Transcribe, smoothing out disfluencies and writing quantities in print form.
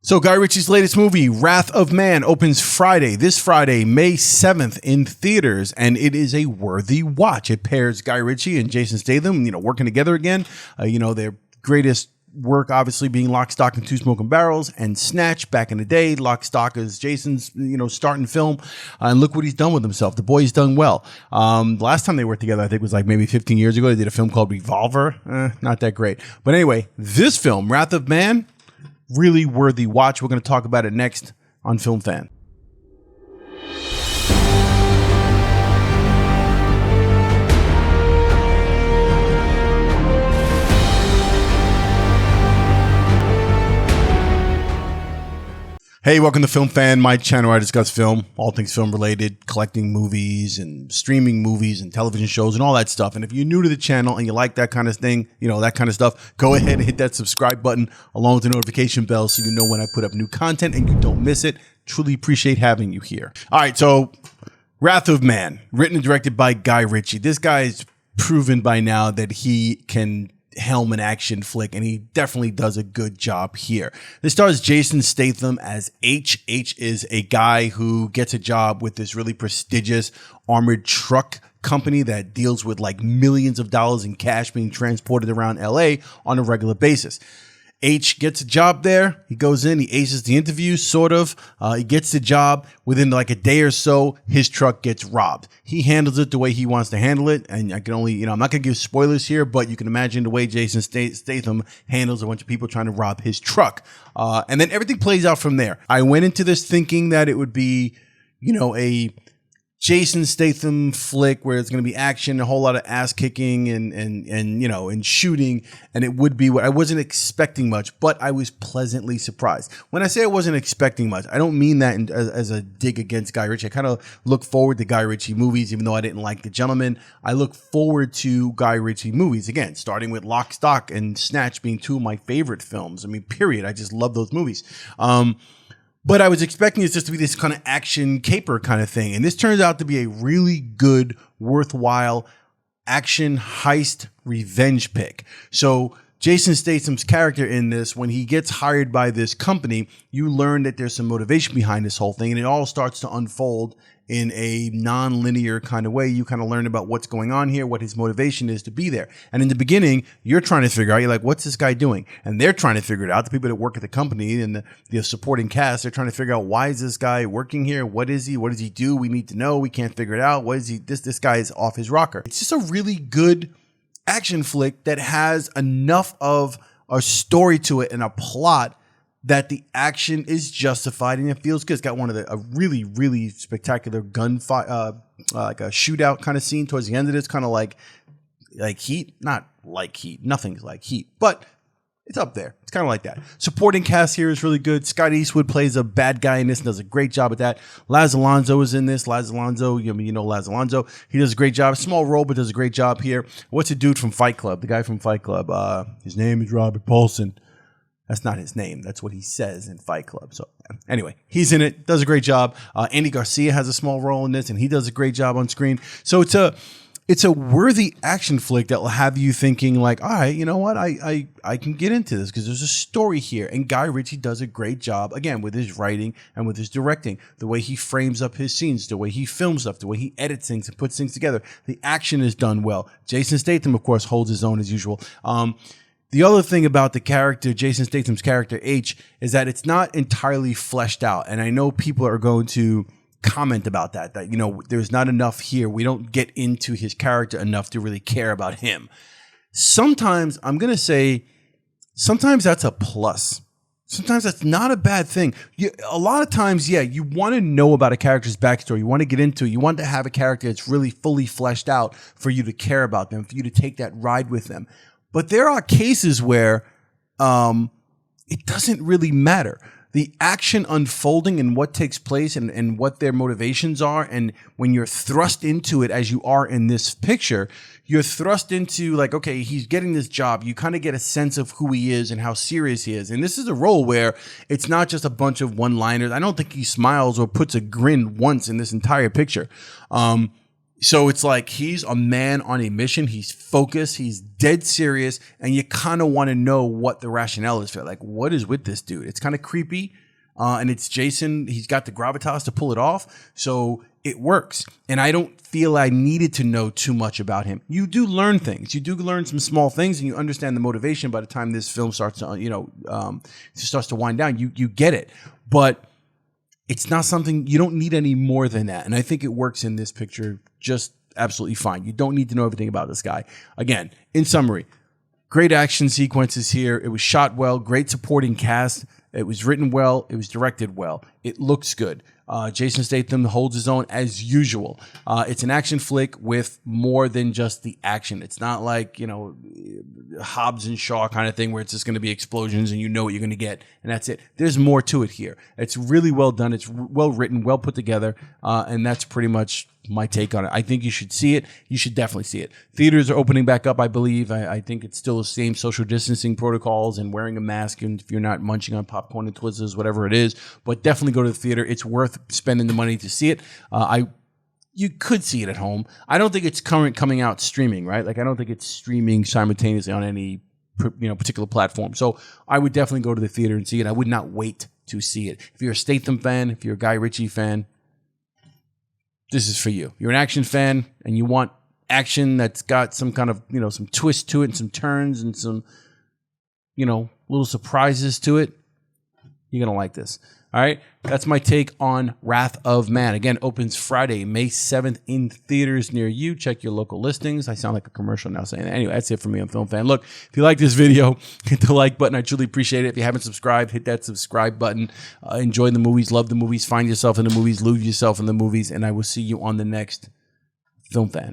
So Guy Ritchie's latest movie, Wrath of Man, opens this Friday, May 7th in theaters, and it is a worthy watch. It pairs Guy Ritchie and Jason Statham, working together again. Their greatest work obviously being Lock, Stock, and Two Smoking Barrels and Snatch back in the day. Lock, Stock is Jason's, starting film. And look what he's done with himself. The boy's done well. The last time they worked together, I think was like maybe 15 years ago. They did a film called Revolver. Not that great. But anyway, this film, Wrath of Man, really worthy watch. We're going to talk about it next on Film Fan. Hey, welcome to Film Fan, my channel where I discuss film, all things film related, collecting movies and streaming movies and television shows and all that stuff. And if you're new to the channel and you like that kind of thing, that kind of stuff, go ahead and hit that subscribe button along with the notification bell so you know when I put up new content and you don't miss it. Truly appreciate having you here. All right, so Wrath of Man, written and directed by Guy Ritchie. This guy's proven by now that he can helm an action flick, and he definitely does a good job here. This stars Jason Statham as H. H is a guy who gets a job with this really prestigious armored truck company that deals with like millions of dollars in cash being transported around LA on a regular basis. H gets a job there. He goes in, he aces the interview, sort of. He gets the job. Within like a day or so, his truck gets robbed. He handles it the way he wants to handle it. And I can only, I'm not going to give spoilers here, but you can imagine the way Jason Statham handles a bunch of people trying to rob his truck. And then everything plays out from there. I went into this thinking that it would be, a Jason Statham flick where it's going to be action, a whole lot of ass kicking and shooting. And it would be what I wasn't expecting much, but I was pleasantly surprised. When I say I wasn't expecting much, I don't mean that as a dig against Guy Ritchie. I kind of look forward to Guy Ritchie movies, even though I didn't like The Gentleman. I look forward to Guy Ritchie movies, again, starting with Lock, Stock, and Snatch being two of my favorite films. I mean, period. I just love those movies. But I was expecting it just to be this kind of action caper kind of thing. And this turns out to be a really good, worthwhile action heist revenge pick. So Jason Statham's character in this, when he gets hired by this company, you learn that there's some motivation behind this whole thing. And it all starts to unfold in a non-linear kind of way. You kind of learn about what's going on here, what his motivation is to be there. And in the beginning, you're trying to figure out, you're like, what's this guy doing? And they're trying to figure it out. The people that work at the company and the supporting cast, they're trying to figure out, why is this guy working here? What is he? What does he do? We need to know. We can't figure it out. What is he? This guy is off his rocker. It's just a really good action flick that has enough of a story to it and a plot that the action is justified and it feels good. It's got a really, really spectacular gunfight, like a shootout kind of scene towards the end of this, kind of like Heat. Not like Heat. Nothing's like Heat, but it's up there. It's kind of like that. Supporting cast here is really good. Scott Eastwood plays a bad guy in this and does a great job at that. Laz Alonso is in this. Laz Alonso, Laz Alonso. He does a great job. Small role, but does a great job here. What's the dude from Fight Club? The guy from Fight Club. His name is Robert Paulson. That's not his name. That's what he says in Fight Club. So anyway, he's in it, does a great job. Andy Garcia has a small role in this, and he does a great job on screen. So it's a worthy action flick that will have you thinking like, all right, you know what? I can get into this because there's a story here. And Guy Ritchie does a great job, again, with his writing and with his directing, the way he frames up his scenes, the way he films stuff, the way he edits things and puts things together. The action is done well. Jason Statham, of course, holds his own as usual. The other thing about the character, Jason Statham's character, H, is that it's not entirely fleshed out. And I know people are going to comment about that, there's not enough here. We don't get into his character enough to really care about him. Sometimes, I'm going to say, sometimes that's a plus. Sometimes that's not a bad thing. A lot of times, you want to know about a character's backstory. You want to get into it. You want to have a character that's really fully fleshed out for you to care about them, for you to take that ride with them. But there are cases where it doesn't really matter. The action unfolding and what takes place and what their motivations are. And when you're thrust into it, as you are in this picture, you're thrust into like, okay, he's getting this job. You kind of get a sense of who he is and how serious he is. And this is a role where it's not just a bunch of one-liners. I don't think he smiles or puts a grin once in this entire picture. So it's like he's a man on a mission. He's focused. He's dead serious. And you kind of want to know what the rationale is for. Like, what is with this dude? It's kind of creepy. And it's Jason. He's got the gravitas to pull it off. So it works. And I don't feel I needed to know too much about him. You do learn things. You do learn some small things, and you understand the motivation by the time this film starts to, starts to wind down. You get it. But it's not something, you don't need any more than that. And I think it works in this picture just absolutely fine. You don't need to know everything about this guy. Again, in summary, great action sequences here. It was shot well, great supporting cast. It was written well. It was directed well. It looks good. Jason Statham holds his own as usual. It's an action flick with more than just the action. It's not like, Hobbs and Shaw kind of thing where it's just going to be explosions and you know what you're going to get and that's it. There's more to it here. It's really well done. It's well written, well put together. And that's pretty much my take on it. I think you should see it. You should definitely see it. Theaters are opening back up, I believe. I think it's still the same social distancing protocols and wearing a mask, and if you're not munching on popcorn and Twizzlers, whatever it is. But definitely go to the theater. It's worth spending the money to see it. You could see it at home. I don't think it's coming out streaming, right? Like, I don't think it's streaming simultaneously on any particular platform. So I would definitely go to the theater and see it. I would not wait to see it. If you're a Statham fan, if you're a Guy Ritchie fan, this is for you. You're an action fan and you want action that's got some kind of, some twist to it and some turns and some, little surprises to it. You're going to like this. All right. That's my take on Wrath of Man. Again, opens Friday, May 7th in theaters near you. Check your local listings. I sound like a commercial now saying that. Anyway, that's it for me on Film Fan. Look, if you like this video, hit the like button. I truly appreciate it. If you haven't subscribed, hit that subscribe button. Enjoy the movies, love the movies, find yourself in the movies, lose yourself in the movies, and I will see you on the next Film Fan.